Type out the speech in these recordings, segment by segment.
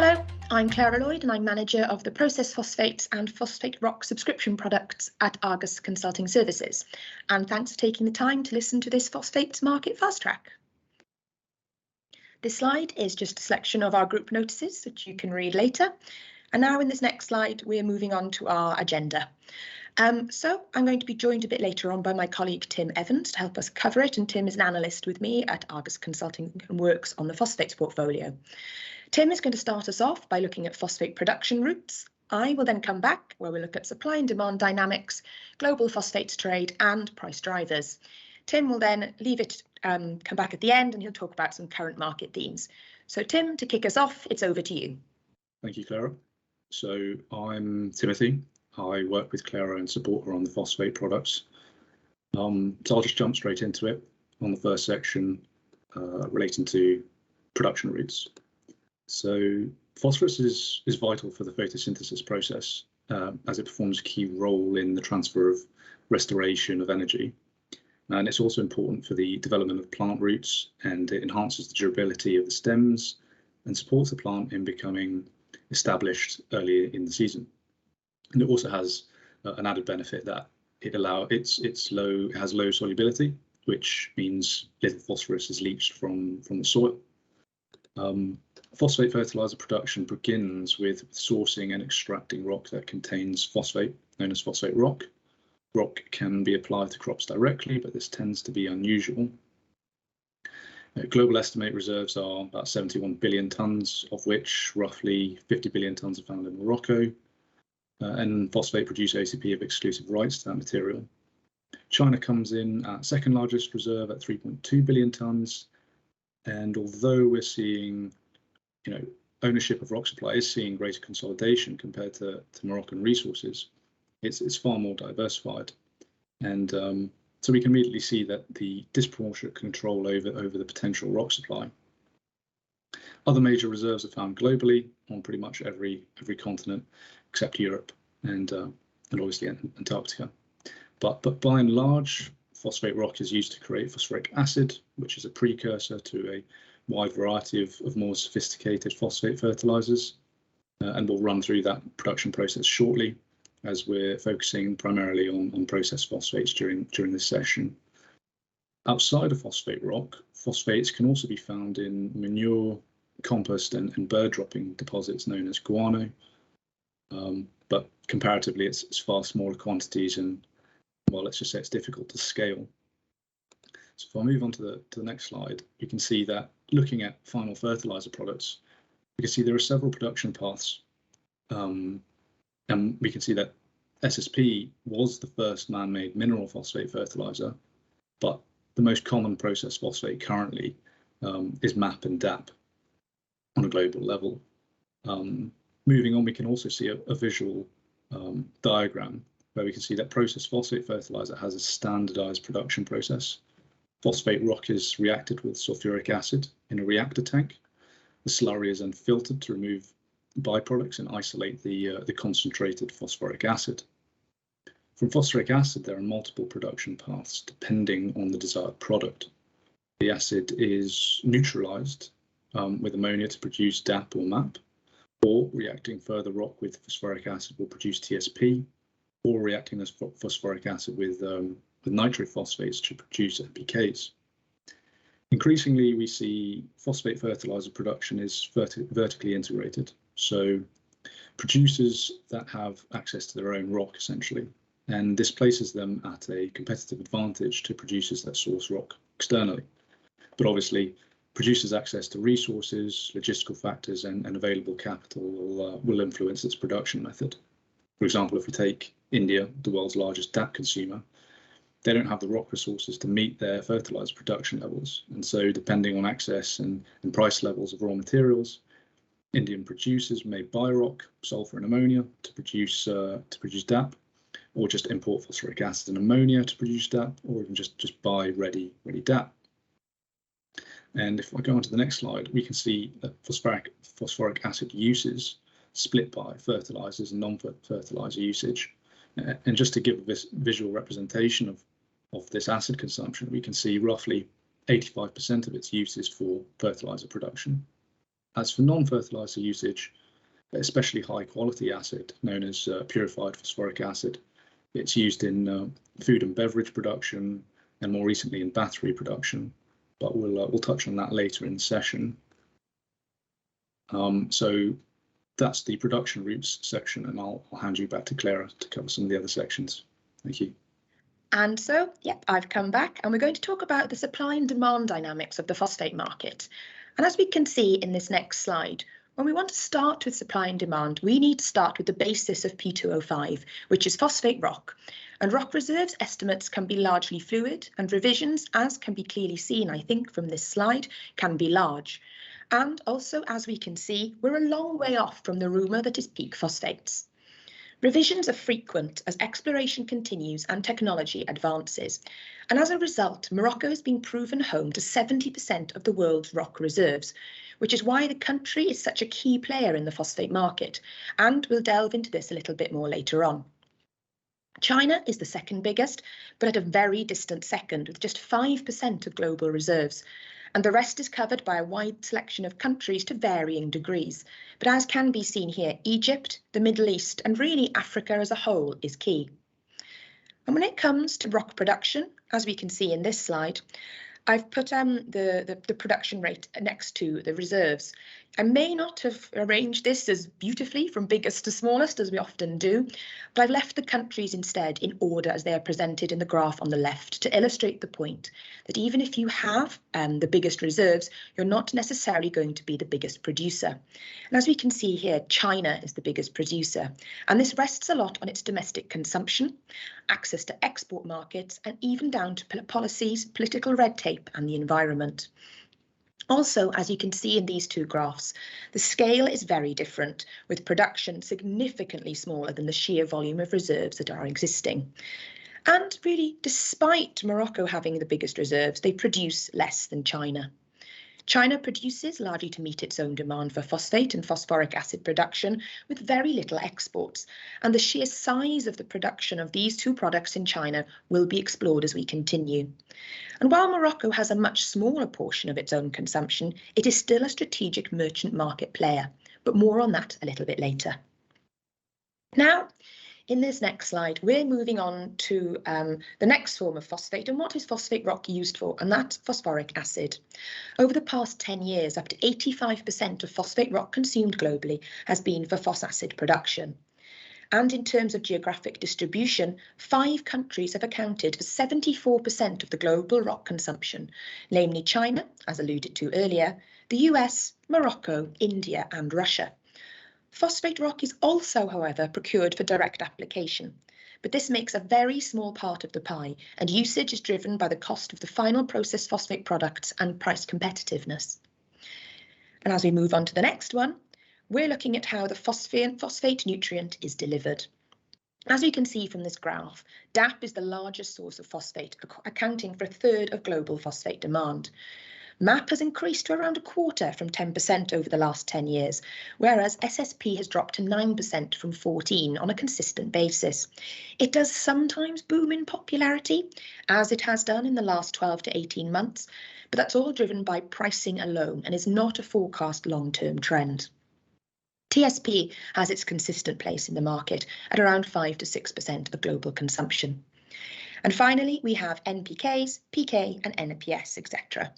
Hello, I'm Claira Lloyd and I'm manager of the Process Phosphates and Phosphate Rock subscription products at Argus Consulting Services. And thanks for taking the time to listen to this Phosphates Market Fast Track. This slide is just a selection of our group notices that you can read later. And now in this next slide, we're moving on to our agenda. So I'm going to be joined a bit later on by my colleague Tim Evans to help us cover it. And Tim is an analyst with me at Argus Consulting and works on the phosphates portfolio. Tim is going to start us off by looking at phosphate production routes. I will then come back where we look at supply and demand dynamics, global phosphates trade and price drivers. Tim will then come back at the end and he'll talk about some current market themes. So Tim, to kick us off, it's over to you. Thank you, Claira. So I'm Timothy. I work with Claira and support her on the phosphate products. So I'll just jump straight into it on the first section relating to production routes. So phosphorus is vital for the photosynthesis process as it performs a key role in the transfer of restoration of energy. And it's also important for the development of plant roots, and it enhances the durability of the stems and supports the plant in becoming established earlier in the season. And it also has an added benefit that it has low solubility, which means little phosphorus is leached from the soil. Phosphate fertilizer production begins with sourcing and extracting rock that contains phosphate, known as phosphate rock. Rock can be applied to crops directly, but this tends to be unusual. Global estimate reserves are about 71 billion tonnes, of which roughly 50 billion tonnes are found in Morocco, and phosphate produce ACP have exclusive rights to that material. China comes in at second largest reserve at 3.2 billion tonnes, and although we're seeing ownership of rock supply is seeing greater consolidation compared to Moroccan resources, it's far more diversified. And so we can immediately see that the disproportionate control over the potential rock supply. Other major reserves are found globally on pretty much every continent except Europe and obviously Antarctica. But by and large, phosphate rock is used to create phosphoric acid, which is a precursor to a wide variety of more sophisticated phosphate fertilizers, and we'll run through that production process shortly, as we're focusing primarily on processed phosphates during this session. Outside of phosphate rock, phosphates can also be found in manure, compost and bird dropping deposits known as guano, but comparatively it's far smaller quantities, and well, let's just say it's difficult to scale. So if I move on to the next slide, you can see that looking at final fertilizer products, we can see there are several production paths, and we can see that SSP was the first man-made mineral phosphate fertilizer, but the most common processed phosphate currently is MAP and DAP on a global level. Moving on, we can also see a visual diagram where we can see that processed phosphate fertilizer has a standardized production process. Phosphate rock is reacted with sulfuric acid in a reactor tank. The slurry is then filtered to remove byproducts and isolate the concentrated phosphoric acid. From phosphoric acid, there are multiple production paths depending on the desired product. The acid is neutralized with ammonia to produce DAP or MAP, or reacting further rock with phosphoric acid will produce TSP, or reacting this phosphoric acid with nitrophosphates to produce NPKs. Increasingly, we see phosphate fertilizer production is vertically integrated. So producers that have access to their own rock, essentially, and this places them at a competitive advantage to producers that source rock externally. But obviously, producers' access to resources, logistical factors, and available capital will influence its production method. For example, if we take India, the world's largest DAP consumer, they don't have the rock resources to meet their fertilizer production levels. And so depending on access and price levels of raw materials, Indian producers may buy rock, sulfur and ammonia to produce DAP, or just import phosphoric acid and ammonia to produce DAP, or even just buy ready DAP. And if I go on to the next slide, we can see that phosphoric acid uses split by fertilizers and non-fertilizer usage. And just to give this visual representation of this acid consumption, we can see roughly 85% of its use is for fertilizer production. As for non-fertilizer usage, especially high quality acid known as purified phosphoric acid, it's used in food and beverage production and more recently in battery production, but we'll touch on that later in the session. So that's the production routes section, and I'll hand you back to Claira to cover some of the other sections. Thank you. And so, yep, I've come back and we're going to talk about the supply and demand dynamics of the phosphate market. And as we can see in this next slide, when we want to start with supply and demand, we need to start with the basis of P2O5, which is phosphate rock. And rock reserves estimates can be largely fluid, and revisions, as can be clearly seen, I think, from this slide, can be large. And also, as we can see, we're a long way off from the rumour that is peak phosphates. Revisions are frequent as exploration continues and technology advances. And as a result, Morocco has been proven home to 70% of the world's rock reserves, which is why the country is such a key player in the phosphate market. And we'll delve into this a little bit more later on. China is the second biggest, but at a very distant second, with just 5% of global reserves. And the rest is covered by a wide selection of countries to varying degrees. But as can be seen here, Egypt, the Middle East, and really Africa as a whole is key. And when it comes to rock production, as we can see in this slide, I've put the production rate next to the reserves. I may not have arranged this as beautifully from biggest to smallest as we often do, but I've left the countries instead in order as they are presented in the graph on the left to illustrate the point that even if you have the biggest reserves, you're not necessarily going to be the biggest producer. And as we can see here, China is the biggest producer, and this rests a lot on its domestic consumption, access to export markets, and even down to policies, political red tape, and the environment. Also, as you can see in these two graphs, the scale is very different, with production significantly smaller than the sheer volume of reserves that are existing. And really, despite Morocco having the biggest reserves, they produce less than China. China produces largely to meet its own demand for phosphate and phosphoric acid production with very little exports, and the sheer size of the production of these two products in China will be explored as we continue. And while Morocco has a much smaller portion of its own consumption, it is still a strategic merchant market player, but more on that a little bit later. Now, in this next slide, we're moving on to the next form of phosphate and what is phosphate rock used for, and that's phosphoric acid. Over the past 10 years, up to 85% of phosphate rock consumed globally has been for phos acid production. And in terms of geographic distribution, 5 countries have accounted for 74% of the global rock consumption, namely China, as alluded to earlier, the US, Morocco, India, and Russia. Phosphate rock is also, however, procured for direct application, but this makes a very small part of the pie, and usage is driven by the cost of the final processed phosphate products and price competitiveness. And as we move on to the next one, we're looking at how the phosphate nutrient is delivered. As you can see from this graph, DAP is the largest source of phosphate, accounting for 1/3 of global phosphate demand. MAP has increased to around 1/4 from 10% over the last 10 years, whereas SSP has dropped to 9% from 14% on a consistent basis. It does sometimes boom in popularity, as it has done in the last 12 to 18 months, but that's all driven by pricing alone and is not a forecast long-term trend. TSP has its consistent place in the market at around 5 to 6% of global consumption. And finally, we have NPKs, PK and NPS, etc.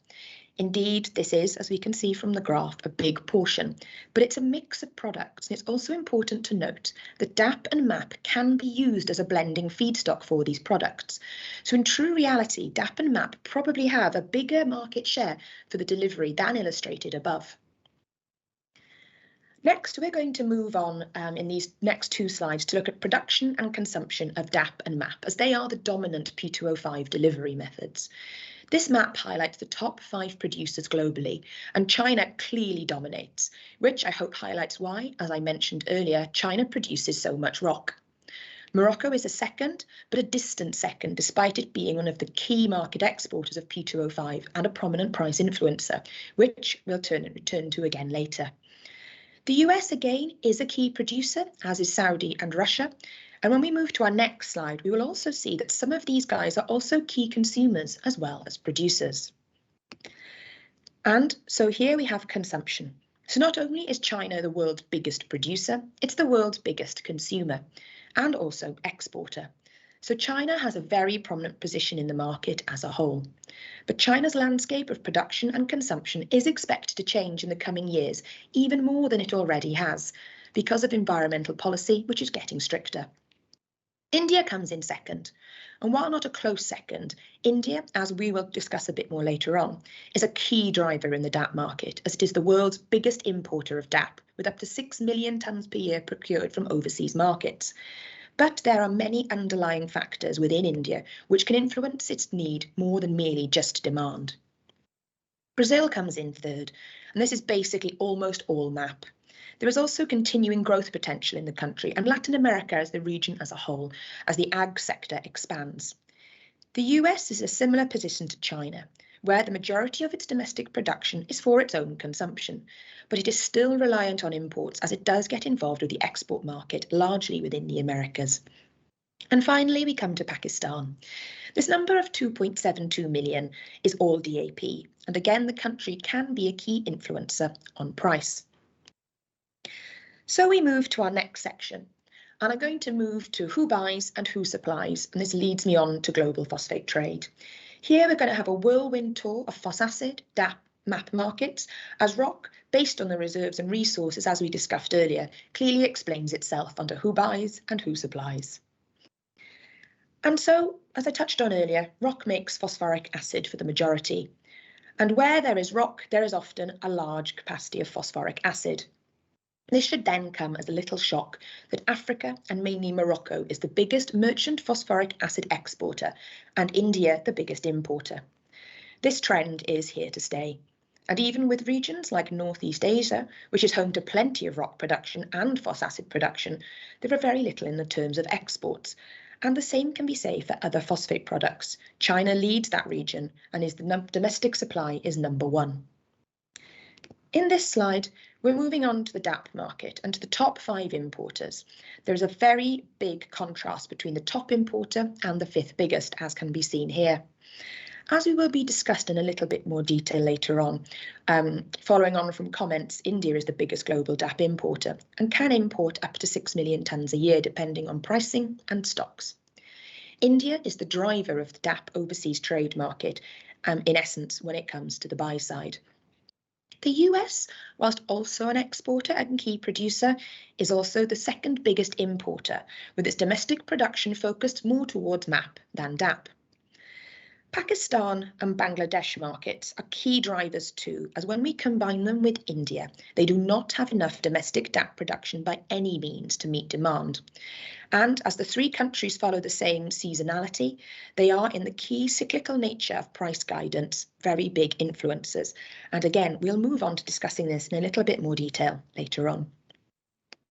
Indeed, this is, as we can see from the graph, a big portion, but it's a mix of products, and it's also important to note that DAP and MAP can be used as a blending feedstock for these products. So in true reality, DAP and MAP probably have a bigger market share for the delivery than illustrated above. Next, we're going to move on in these next 2 slides to look at production and consumption of DAP and MAP, as they are the dominant P2O5 delivery methods. This map highlights the top 5 producers globally, and China clearly dominates, which I hope highlights why, as I mentioned earlier, China produces so much rock. Morocco is a second, but a distant second, despite it being one of the key market exporters of P2O5 and a prominent price influencer, which we'll return to again later. The US again is a key producer, as is Saudi and Russia. And when we move to our next slide, we will also see that some of these guys are also key consumers as well as producers. And so here we have consumption. So not only is China the world's biggest producer, it's the world's biggest consumer and also exporter. So China has a very prominent position in the market as a whole. But China's landscape of production and consumption is expected to change in the coming years, even more than it already has, because of environmental policy, which is getting stricter. India comes in second, and while not a close second, India, as we will discuss a bit more later on, is a key driver in the DAP market, as it is the world's biggest importer of DAP, with up to 6 million tonnes per year procured from overseas markets. But there are many underlying factors within India which can influence its need more than merely just demand. Brazil comes in third, and this is basically almost all MAP. There is also continuing growth potential in the country and Latin America as the region as a whole, as the ag sector expands. The US is a similar position to China, where the majority of its domestic production is for its own consumption, but it is still reliant on imports as it does get involved with the export market, largely within the Americas. And finally, we come to Pakistan. This number of 2.72 million is all DAP, and again, the country can be a key influencer on price. So we move to our next section, and I'm going to move to who buys and who supplies, and this leads me on to global phosphate trade. Here we're going to have a whirlwind tour of phosphate, DAP, MAP markets, as rock, based on the reserves and resources as we discussed earlier, clearly explains itself under who buys and who supplies. And so, as I touched on earlier, rock makes phosphoric acid for the majority. And where there is rock, there is often a large capacity of phosphoric acid. This should then come as a little shock that Africa, and mainly Morocco, is the biggest merchant phosphoric acid exporter and India the biggest importer. This trend is here to stay. And even with regions like Northeast Asia, which is home to plenty of rock production and phos acid production, there are very little in the terms of exports. And the same can be said for other phosphate products. China leads that region and is the domestic supply is number one. In this slide, we're moving on to the DAP market and to the top 5 importers. There's a very big contrast between the top importer and the 5th biggest, as can be seen here. As we will be discussed in a little bit more detail later on, following on from comments, India is the biggest global DAP importer and can import up to 6 million tonnes a year, depending on pricing and stocks. India is the driver of the DAP overseas trade market, in essence, when it comes to the buy side. The US, whilst also an exporter and key producer, is also the 2nd biggest importer, with its domestic production focused more towards MAP than DAP. Pakistan and Bangladesh markets are key drivers too, as when we combine them with India, they do not have enough domestic DAP production by any means to meet demand. And as the 3 countries follow the same seasonality, they are in the key cyclical nature of price guidance, very big influencers. And again, we'll move on to discussing this in a little bit more detail later on.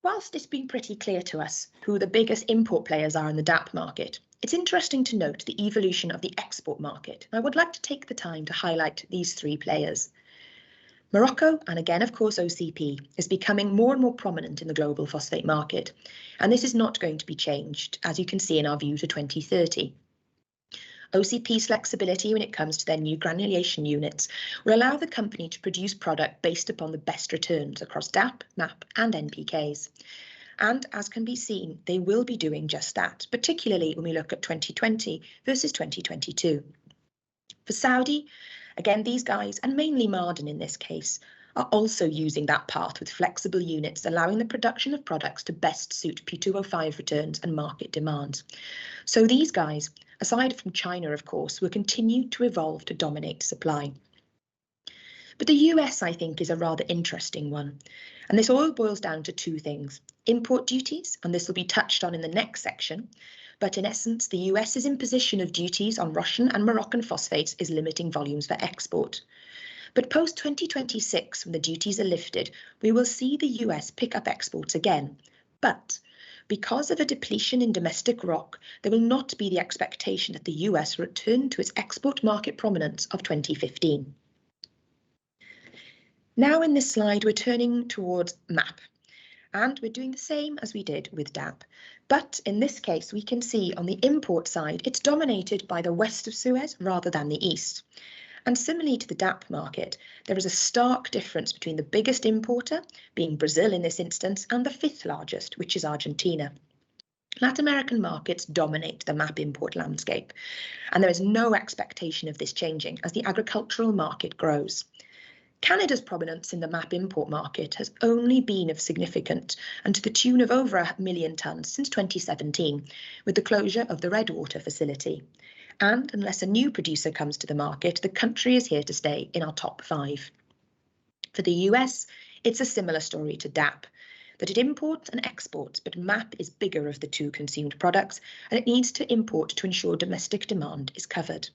Whilst it's been pretty clear to us who the biggest import players are in the DAP market, it's interesting to note the evolution of the export market. I would like to take the time to highlight these 3 players. Morocco, and again, of course, OCP, is becoming more and more prominent in the global phosphate market, and this is not going to be changed, as you can see in our view to 2030. OCP's flexibility when it comes to their new granulation units will allow the company to produce product based upon the best returns across DAP, MAP and NPKs. And as can be seen, they will be doing just that, particularly when we look at 2020 versus 2022. For Saudi, again, these guys, and mainly Marden in this case, are also using that path with flexible units, allowing the production of products to best suit P2O5 returns and market demands. So these guys, aside from China, of course, will continue to evolve to dominate supply. But the US, I think, is a rather interesting one. And this all boils down to 2 things. Import duties, and this will be touched on in the next section. But in essence, the US's imposition of duties on Russian and Moroccan phosphates is limiting volumes for export. But post-2026, when the duties are lifted, we will see the US pick up exports again. But because of a depletion in domestic rock, there will not be the expectation that the US return to its export market prominence of 2015. Now in this slide, we're turning towards MAP, and we're doing the same as we did with DAP. But in this case, we can see on the import side, it's dominated by the west of Suez rather than the east. And similarly to the DAP market, there is a stark difference between the biggest importer, being Brazil in this instance, and the fifth largest, which is Argentina. Latin American markets dominate the MAP import landscape, and there is no expectation of this changing as the agricultural market grows. Canada's prominence in the MAP import market has only been of significance and to the tune of over 1 million tonnes since 2017, with the closure of the Redwater facility. And unless a new producer comes to the market, the country is here to stay in our top 5. For the US, it's a similar story to DAP, that it imports and exports, but MAP is bigger of the two consumed products, and it needs to import to ensure domestic demand is covered.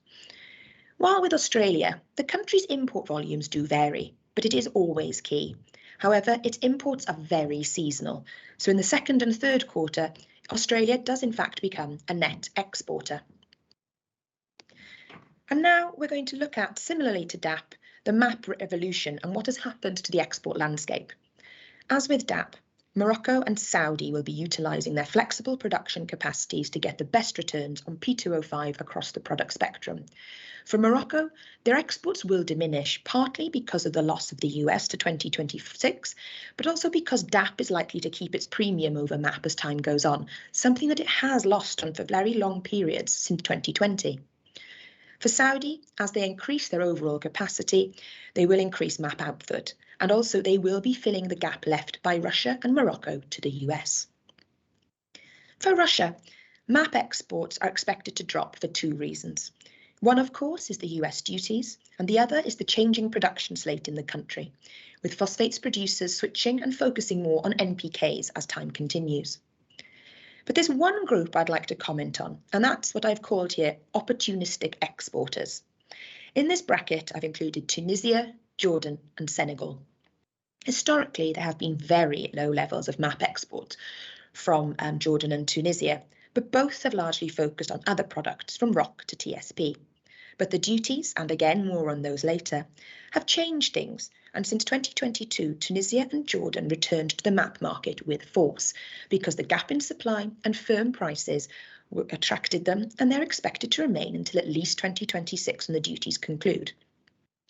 While with Australia, the country's import volumes do vary, but it is always key. However, its imports are very seasonal, so in the second and third quarter, Australia does in fact become a net exporter. And now we're going to look at, similarly to DAP, the MAP evolution and what has happened to the export landscape. As with DAP, Morocco and Saudi will be utilising their flexible production capacities to get the best returns on P2O5 across the product spectrum. For Morocco, their exports will diminish, partly because of the loss of the US to 2026, but also because DAP is likely to keep its premium over MAP as time goes on, something that it has lost on for very long periods since 2020. For Saudi, as they increase their overall capacity, they will increase MAP output, and also they will be filling the gap left by Russia and Morocco to the US. For Russia, MAP exports are expected to drop for 2 reasons. One, of course, is the US duties, and the other is the changing production slate in the country, with phosphates producers switching and focusing more on NPKs as time continues. But there's one group I'd like to comment on, and that's what I've called here opportunistic exporters. In this bracket, I've included Tunisia, Jordan and Senegal. Historically, there have been very low levels of MAP exports from Jordan and Tunisia, but both have largely focused on other products from rock to TSP. But the duties, and again more on those later, have changed things, and since 2022, Tunisia and Jordan returned to the MAP market with force because the gap in supply and firm prices attracted them, and they're expected to remain until at least 2026 when the duties conclude.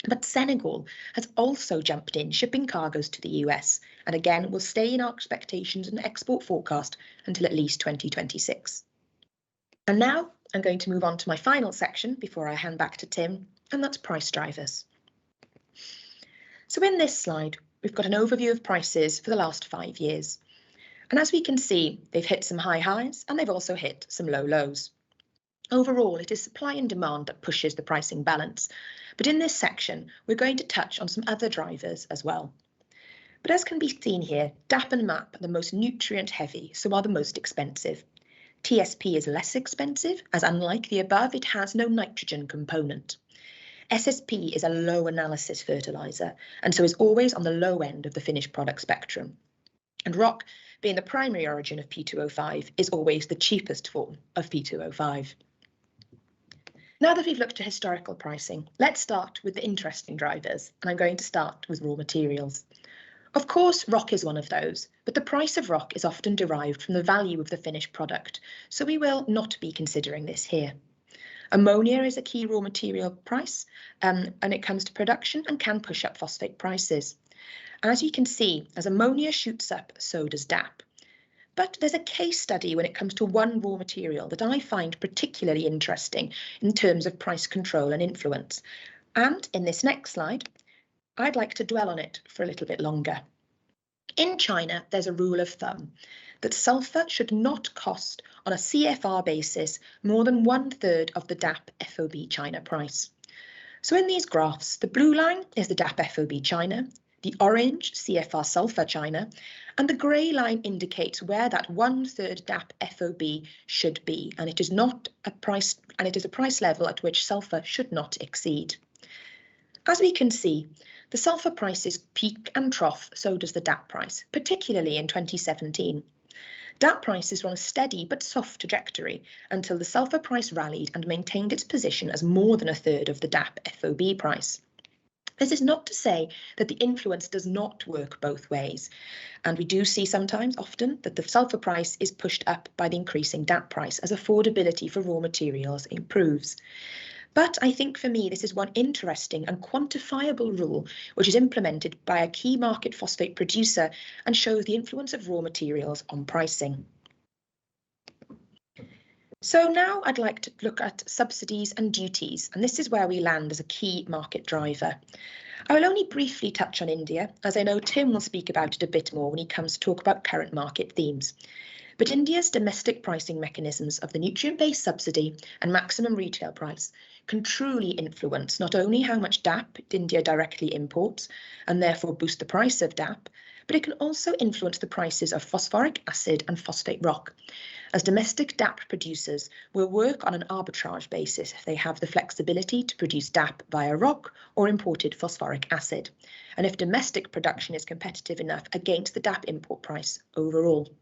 But Senegal has also jumped in, shipping cargoes to the US, and again will stay in our expectations and export forecast until at least 2026. And now I'm going to move on to my final section before I hand back to Tim, and that's price drivers. So in this slide, we've got an overview of prices for the last 5 years. And as we can see, they've hit some high highs and they've also hit some low lows. Overall, it is supply and demand that pushes the pricing balance. But in this section, we're going to touch on some other drivers as well. But as can be seen here, DAP and MAP are the most nutrient heavy, so are the most expensive. TSP is less expensive, as unlike the above, it has no nitrogen component. SSP is a low analysis fertilizer, and so is always on the low end of the finished product spectrum. And rock, being the primary origin of P2O5, is always the cheapest form of P2O5. Now that we've looked at historical pricing, let's start with the interesting drivers, and I'm going to start with raw materials. Of course, rock is one of those, but the price of rock is often derived from the value of the finished product, so we will not be considering this here. Ammonia is a key raw material price, and it comes to production and can push up phosphate prices. As you can see, as ammonia shoots up, so does DAP. But there's a case study when it comes to one raw material that I find particularly interesting in terms of price control and influence. And in this next slide, I'd like to dwell on it for a little bit longer. In China, there's a rule of thumb that sulfur should not cost on a CFR basis more than 1/3 of the DAP FOB China price. So in these graphs, the blue line is the DAP FOB China, the orange CFR sulfur China, and the grey line indicates where that 1/3 DAP FOB should be, and it is not a price, and it is a price level at which sulfur should not exceed. As we can see, the sulfur prices peak and trough, so does the DAP price, particularly in 2017. DAP prices were on a steady but soft trajectory until the sulfur price rallied and maintained its position as more than 1/3 of the DAP FOB price. This is not to say that the influence does not work both ways, and we do see sometimes, often, that the sulfur price is pushed up by the increasing DAP price as affordability for raw materials improves. But I think for me, this is one interesting and quantifiable rule which is implemented by a key market phosphate producer and shows the influence of raw materials on pricing. So now I'd like to look at subsidies and duties, and this is where we land as a key market driver. I will only briefly touch on India, as I know Tim will speak about it a bit more when he comes to talk about current market themes. But India's domestic pricing mechanisms of the nutrient-based subsidy and maximum retail price can truly influence not only how much DAP India directly imports and therefore boost the price of DAP, but it can also influence the prices of phosphoric acid and phosphate rock, as domestic DAP producers will work on an arbitrage basis if they have the flexibility to produce DAP via rock or imported phosphoric acid, and if domestic production is competitive enough against the DAP import price overall.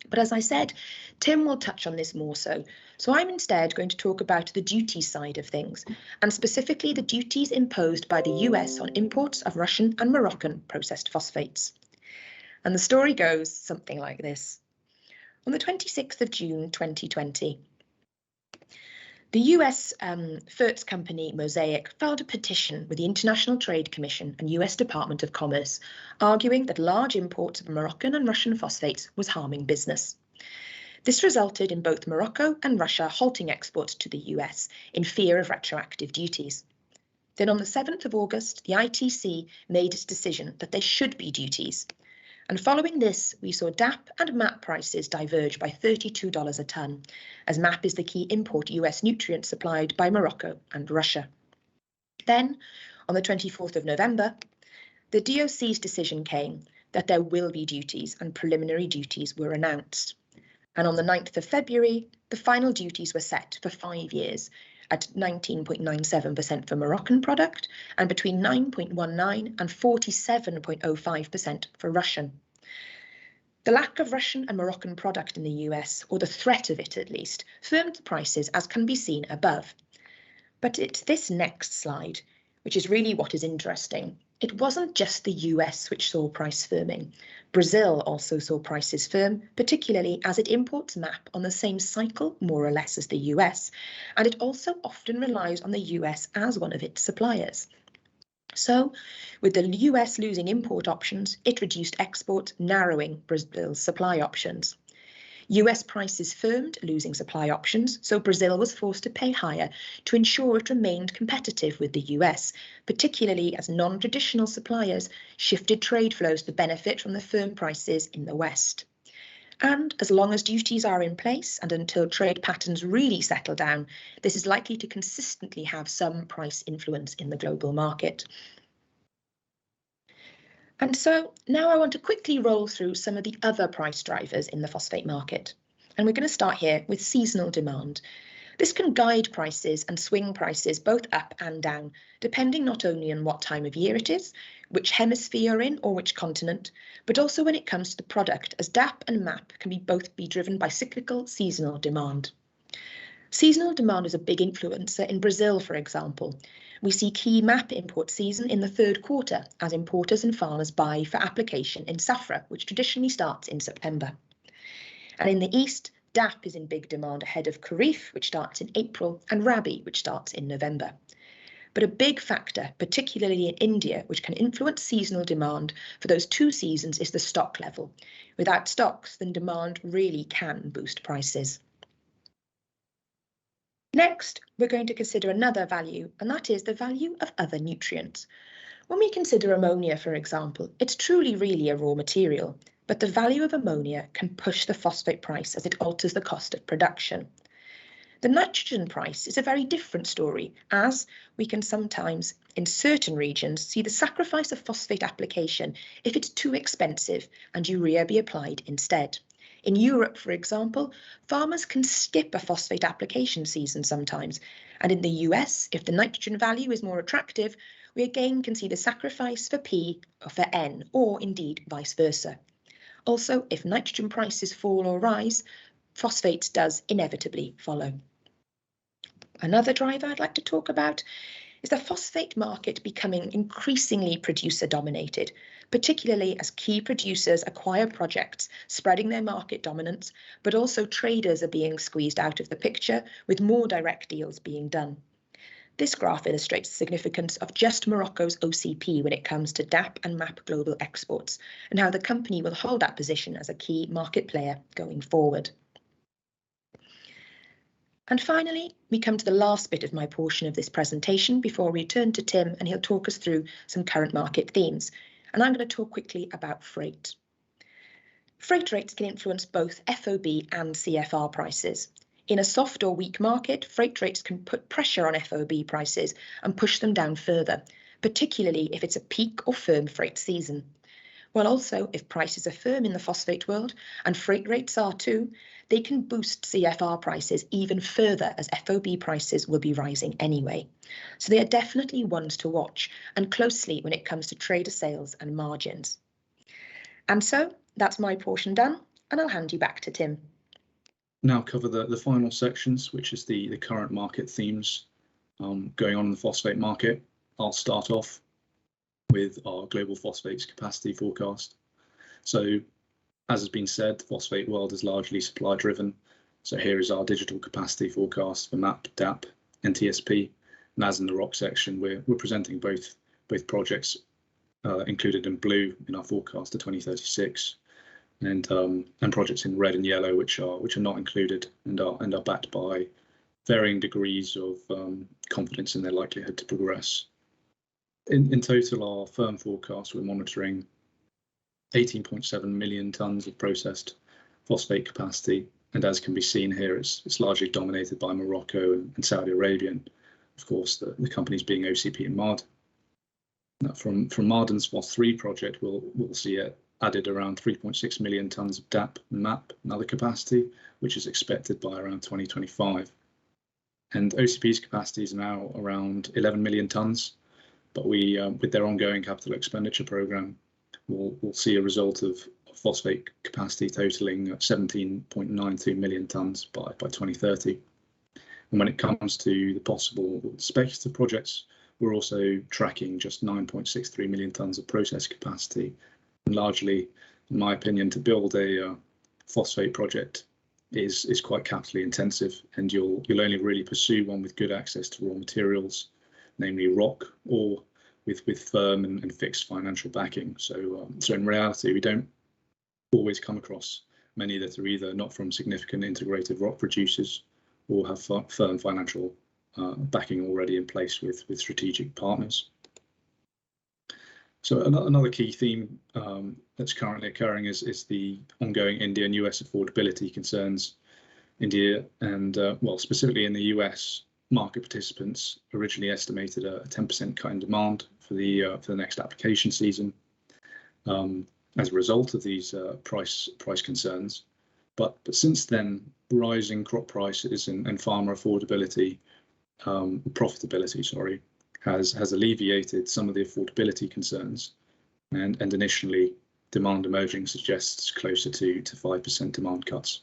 But as I said, Tim will touch on this more so I'm instead going to talk about the duty side of things, and specifically the duties imposed by the US on imports of Russian and Moroccan processed phosphates. And the story goes something like this. On the 26th of June 2020, the US Fertilizer company Mosaic filed a petition with the International Trade Commission and US Department of Commerce, arguing that large imports of Moroccan and Russian phosphates was harming business. This resulted in both Morocco and Russia halting exports to the US in fear of retroactive duties. Then on the 7th of August, the ITC made its decision that there should be duties. And following this, we saw DAP and MAP prices diverge by $32 a tonne, as MAP is the key import US nutrient supplied by Morocco and Russia. Then, on the 24th of November, the DOC's decision came that there will be duties, and preliminary duties were announced. And on the 9th of February, the final duties were set for 5 years at 19.97% for Moroccan product and between 9.19 and 47.05% for Russian. The lack of Russian and Moroccan product in the US, or the threat of it at least, firmed the prices as can be seen above. But it's this next slide, which is really what is interesting. It wasn't just the US which saw price firming. Brazil also saw prices firm, particularly as it imports MAP on the same cycle, more or less, as the US, and it also often relies on the US as one of its suppliers. So, with the US losing import options, it reduced exports, narrowing Brazil's supply options. US prices firmed, losing supply options, so Brazil was forced to pay higher to ensure it remained competitive with the US, particularly as non-traditional suppliers shifted trade flows to benefit from the firm prices in the West. And as long as duties are in place and until trade patterns really settle down, this is likely to consistently have some price influence in the global market. And so now I want to quickly roll through some of the other price drivers in the phosphate market. And we're going to start here with seasonal demand. This can guide prices and swing prices both up and down, depending not only on what time of year it is, which hemisphere you're in or which continent, but also when it comes to the product, as DAP and MAP can both be driven by cyclical seasonal demand. Seasonal demand is a big influencer in Brazil, for example. We see key MAP import season in the third quarter as importers and farmers buy for application in Safra, which traditionally starts in September. And in the east, DAP is in big demand ahead of Kharif, which starts in April, and Rabi, which starts in November. But a big factor, particularly in India, which can influence seasonal demand for those two seasons is the stock level. Without stocks, then demand really can boost prices. Next, we're going to consider another value, and that is the value of other nutrients. When we consider ammonia, for example, it's truly really a raw material, but the value of ammonia can push the phosphate price as it alters the cost of production. The nitrogen price is a very different story, as we can sometimes, in certain regions, see the sacrifice of phosphate application if it's too expensive and urea be applied instead. In Europe, for example, farmers can skip a phosphate application season sometimes, and in the US, if the nitrogen value is more attractive, we again can see the sacrifice for P or for N, or indeed vice versa. Also, if nitrogen prices fall or rise, phosphates does inevitably follow. Another driver I'd like to talk about is the phosphate market becoming increasingly producer-dominated, particularly as key producers acquire projects, spreading their market dominance, but also traders are being squeezed out of the picture, with more direct deals being done. This graph illustrates the significance of just Morocco's OCP when it comes to DAP and MAP global exports, and how the company will hold that position as a key market player going forward. And finally, we come to the last bit of my portion of this presentation before we turn to Tim, and he'll talk us through some current market themes. And I'm going to talk quickly about freight. Freight rates can influence both FOB and CFR prices. In a soft or weak market, freight rates can put pressure on FOB prices and push them down further, particularly if it's a peak or firm freight season. While also, if prices are firm in the phosphate world, and freight rates are too, they can boost CFR prices even further as FOB prices will be rising anyway. So they are definitely ones to watch and closely when it comes to trader sales and margins. And so that's my portion done, and I'll hand you back to Tim. Now cover the final sections, which is the current market themes going on in the phosphate market. I'll start off with our global phosphates capacity forecast. So, as has been said, the phosphate world is largely supply driven. So here is our digital capacity forecast for MAP, DAP, and TSP. And as in the rock section, we're presenting both projects included in blue in our forecast to 2036. And projects in red and yellow, which are not included and are backed by varying degrees of confidence in their likelihood to progress. In total, our firm forecast, we're monitoring 18.7 million tonnes of processed phosphate capacity, and as can be seen here, it's largely dominated by Morocco and Saudi Arabia, and of course the companies being OCP and MARD. Now, from Marden's Phos3 project, we'll see it added around 3.6 million tonnes of DAP and MAP and other capacity, which is expected by around 2025. And OCP's capacity is now around 11 million tonnes, but we, with their ongoing capital expenditure programme, we'll see a result of phosphate capacity totaling 17.92 million tonnes by 2030. And when it comes to the possible speculative projects, we're also tracking just 9.63 million tonnes of process capacity. And largely, in my opinion, to build a phosphate project is quite capitally intensive, and you'll only really pursue one with good access to raw materials, namely rock, or with firm and fixed financial backing. So in reality, we don't always come across many that are either not from significant integrated rock producers or have firm financial backing already in place with strategic partners. So another key theme that's currently occurring is the ongoing India and US affordability concerns. India and, well, specifically in the US, market participants originally estimated a 10% cut in demand for the next application season as a result of these price concerns. But since then, rising crop prices and farmer affordability, profitability, sorry, has alleviated some of the affordability concerns, and initially demand emerging suggests closer to 5% demand cuts.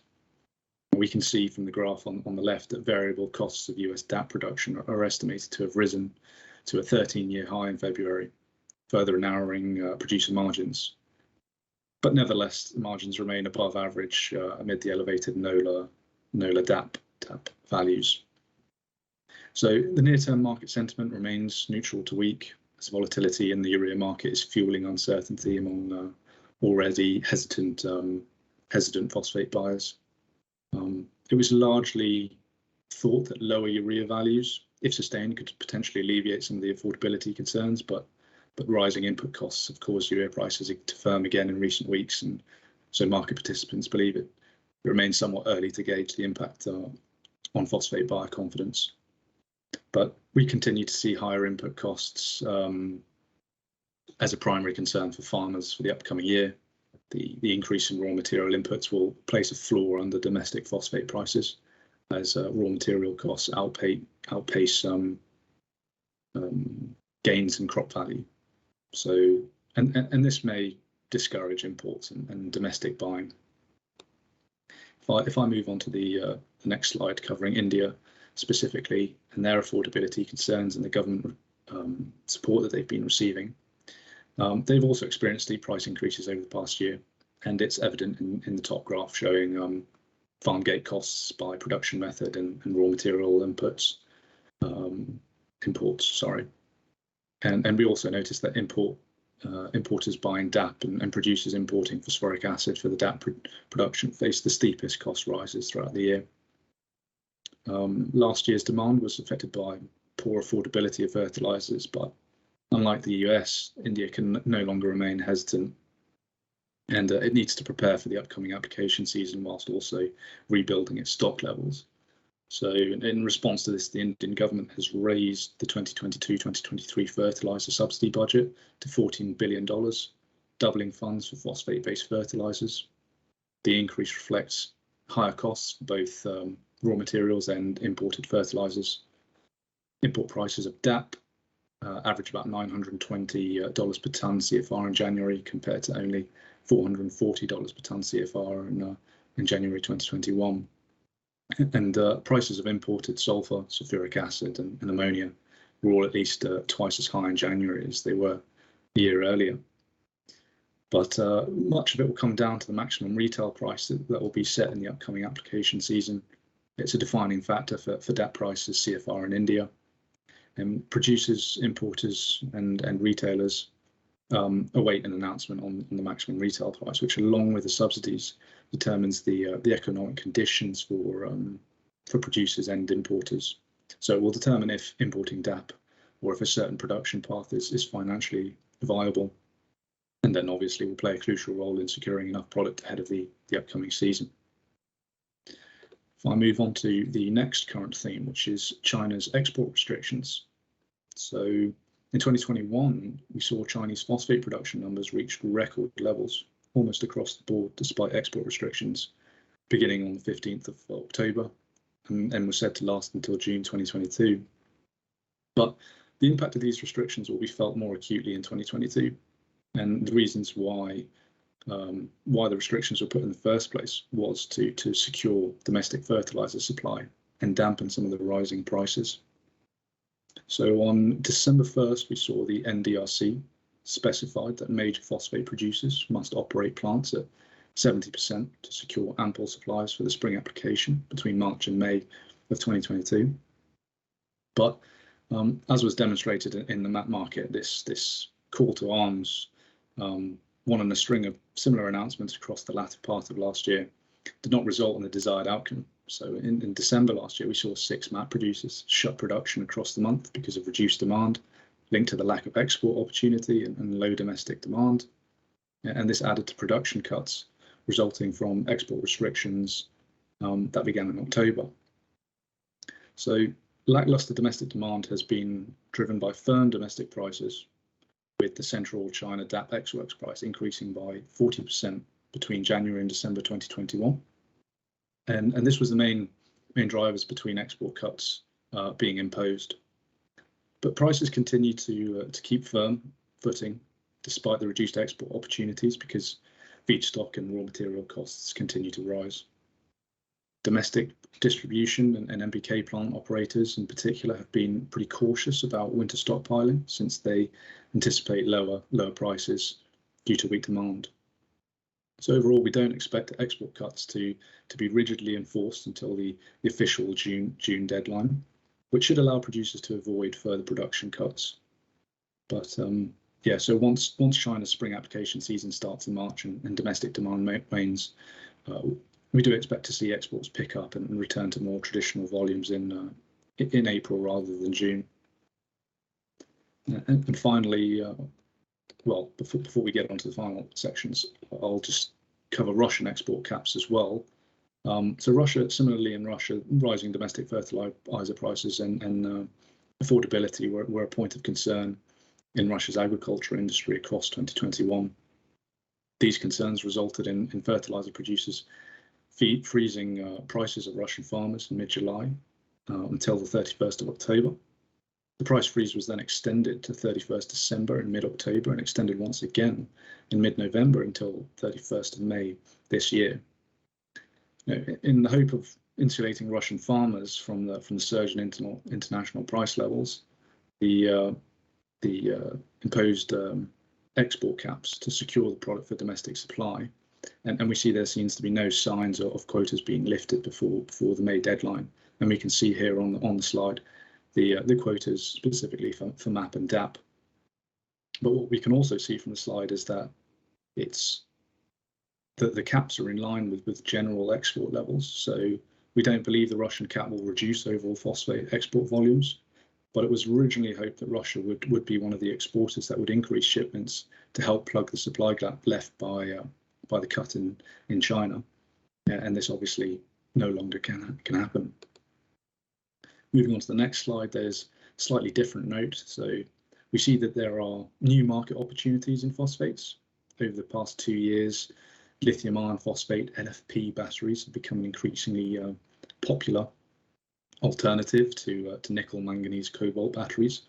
We can see from the graph on the left that variable costs of US DAP production are estimated to have risen to a 13-year high in February, further narrowing producer margins. But nevertheless, margins remain above average amid the elevated NOLA DAP values. So the near-term market sentiment remains neutral to weak, as volatility in the urea market is fueling uncertainty among already hesitant phosphate buyers. It was largely thought that lower urea values, if sustained, could potentially alleviate some of the affordability concerns, but rising input costs have caused urea prices to firm again in recent weeks, and so market participants believe it remains somewhat early to gauge the impact on phosphate buyer confidence. But we continue to see higher input costs as a primary concern for farmers for the upcoming year. The increase in raw material inputs will place a floor under domestic phosphate prices as raw material costs outpace gains in crop value. So, and this may discourage imports and domestic buying. If I move on to the next slide covering India specifically and their affordability concerns and the government support that they've been receiving. They've also experienced steep price increases over the past year, and it's evident in the top graph showing farm gate costs by production method and raw material inputs. imports, sorry. And we also noticed that importers buying DAP and producers importing phosphoric acid for the DAP production faced the steepest cost rises throughout the year. Last year's demand was affected by poor affordability of fertilizers, but unlike the US, India can no longer remain hesitant, and it needs to prepare for the upcoming application season whilst also rebuilding its stock levels. So in response to this, the Indian government has raised the 2022-2023 fertilizer subsidy budget to $14 billion, doubling funds for phosphate-based fertilizers. The increase reflects higher costs for both raw materials and imported fertilizers. Import prices of DAP average about $920 per tonne CFR in January, compared to only $440 per tonne CFR in January 2021. And prices of imported sulfur, sulfuric acid and ammonia were all at least twice as high in January as they were a year earlier. But much of it will come down to the maximum retail price that will be set in the upcoming application season. It's a defining factor for DAP prices CFR in India. And producers, importers and retailers await an announcement on the maximum retail price, which along with the subsidies determines the economic conditions for producers and importers. So it will determine if importing DAP or if a certain production path is financially viable, and then obviously will play a crucial role in securing enough product ahead of the upcoming season. If I move on to the next current theme, which is China's export restrictions. So in 2021, we saw Chinese phosphate production numbers reach record levels almost across the board, despite export restrictions beginning on the 15th of October and was said to last until June 2022. But the impact of these restrictions will be felt more acutely in 2022. And the reasons why the restrictions were put in the first place was to secure domestic fertilizer supply and dampen some of the rising prices. So on December 1st, we saw the NDRC specified that major phosphate producers must operate plants at 70% to secure ample supplies for the spring application between March and May of 2022. But as was demonstrated in the MAP market, this call to arms, one in a string of similar announcements across the latter part of last year, did not result in the desired outcome. So in December last year, we saw 6 MAP producers shut production across the month because of reduced demand, linked to the lack of export opportunity and low domestic demand. And this added to production cuts resulting from export restrictions that began in October. So lackluster domestic demand has been driven by firm domestic prices, with the central China DAP ex-works price increasing by 40% between January and December 2021. And this was the main drivers between export cuts being imposed. But prices continue to keep firm footing despite the reduced export opportunities, because feedstock and raw material costs continue to rise. Domestic distribution and NPK plant operators in particular have been pretty cautious about winter stockpiling, since they anticipate lower prices due to weak demand. So overall, we don't expect export cuts to be rigidly enforced until the official June deadline, which should allow producers to avoid further production cuts. But yeah, so once China's spring application season starts in March and domestic demand wanes, we do expect to see exports pick up and return to more traditional volumes in April rather than June. And finally, well, before we get onto the final sections, I'll just cover Russian export caps as well. So Russia, similarly in Russia, rising domestic fertilizer prices and affordability were a point of concern in Russia's agriculture industry across 2021. These concerns resulted in fertilizer producers freezing prices of Russian farmers in mid-July until the 31st of October. The price freeze was then extended to 31st December and mid-October, and extended once again in mid-November until 31st of May this year. In the hope of insulating Russian farmers from the surge in international price levels, the imposed export caps to secure the product for domestic supply, and we see there seems to be no signs of quotas being lifted before the May deadline. And we can see here on the slide the quotas specifically for MAP and DAP. But what we can also see from the slide is that the caps are in line with general export levels. So we don't believe the Russian cap will reduce overall phosphate export volumes, but it was originally hoped that Russia would be one of the exporters that would increase shipments to help plug the supply gap left by the cut in China. And this obviously no longer can happen. Moving on to the next slide, there's a slightly different note. So we see that there are new market opportunities in phosphates. Over the past 2 years, lithium iron phosphate LFP batteries have become an increasingly popular alternative to nickel, manganese, cobalt batteries,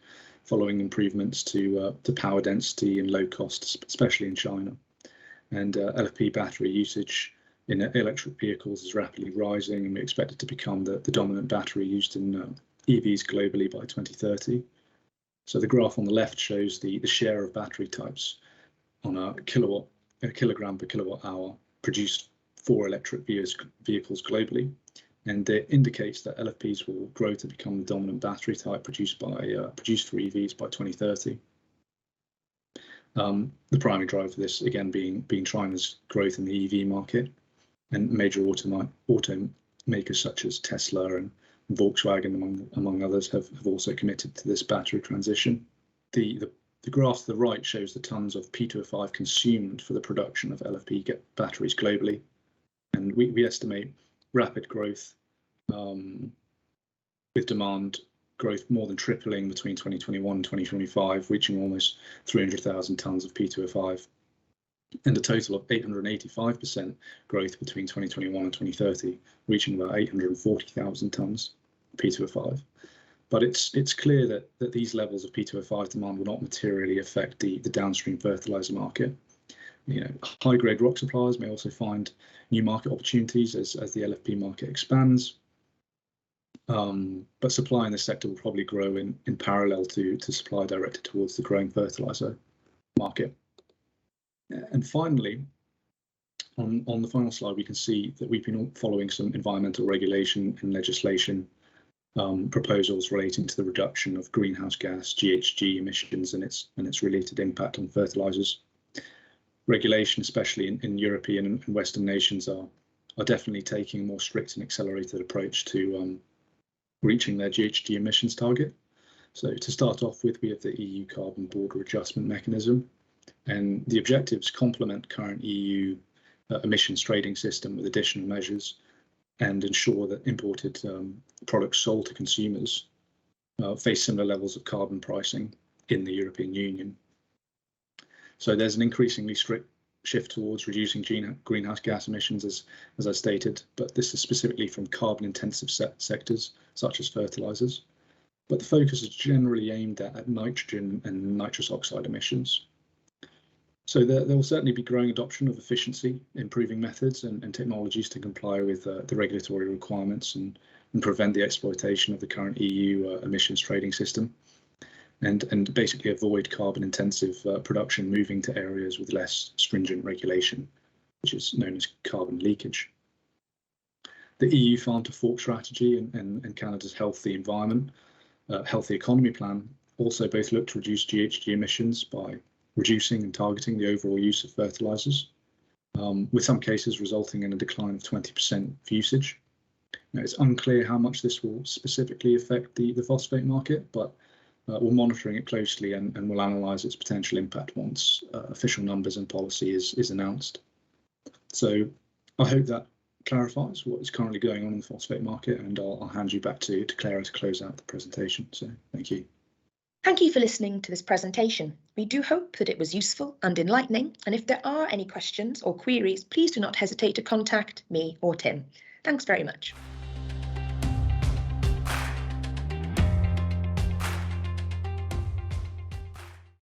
following improvements to power density and low cost, especially in China. And LFP battery usage in electric vehicles is rapidly rising, and we expect it to become the dominant battery used in EVs globally by 2030. So the graph on the left shows the share of battery types on a kilogram per kilowatt hour produced for electric vehicles globally, and it indicates that LFPs will grow to become the dominant battery type produced for EVs by 2030. The primary driver for this, again, being China's growth in the EV market, and major automakers such as Tesla and Volkswagen, among others, have also committed to this battery transition. The graph to the right shows the tons of P2O5 consumed for the production of LFP batteries globally, and we estimate rapid growth, with demand growth more than tripling between 2021 and 2025, reaching almost 300,000 tons of P2O5, and a total of 885% growth between 2021 and 2030, reaching about 840,000 tons P2O5. But it's clear that these levels of P2O5 demand will not materially affect the downstream fertilizer market. High-grade rock suppliers may also find new market opportunities as the LFP market expands. But supply in this sector will probably grow in parallel to supply directed towards the growing fertilizer market. And finally, on the final slide, we can see that we've been following some environmental regulation and legislation proposals relating to the reduction of greenhouse gas GHG emissions and its related impact on fertilizers. Regulation, especially in European and Western nations, are definitely taking a more strict and accelerated approach to reaching their GHG emissions target. So to start off with, we have the EU Carbon Border Adjustment Mechanism, and the objectives complement current EU emissions trading system with additional measures and ensure that imported products sold to consumers face similar levels of carbon pricing in the European Union. So there's an increasingly strict shift towards reducing greenhouse gas emissions, as I stated, but this is specifically from carbon-intensive sectors such as fertilizers. But the focus is generally aimed at nitrogen and nitrous oxide emissions. So there will certainly be growing adoption of efficiency improving methods and technologies to comply with the regulatory requirements and prevent the exploitation of the current EU emissions trading system, and basically avoid carbon intensive production moving to areas with less stringent regulation, which is known as carbon leakage. The EU Farm to Fork strategy and Canada's Healthy Environment, Healthy Economy plan also both look to reduce GHG emissions by reducing and targeting the overall use of fertilizers, with some cases resulting in a decline of 20% of usage. Now, it's unclear how much this will specifically affect the phosphate market, but we're monitoring it closely and we'll analyse its potential impact once official numbers and policy is announced. So I hope that clarifies what is currently going on in the phosphate market, and I'll hand you back to Claira to close out the presentation. So thank you. Thank you for listening to this presentation. We do hope that it was useful and enlightening, and if there are any questions or queries, please do not hesitate to contact me or Tim. Thanks very much.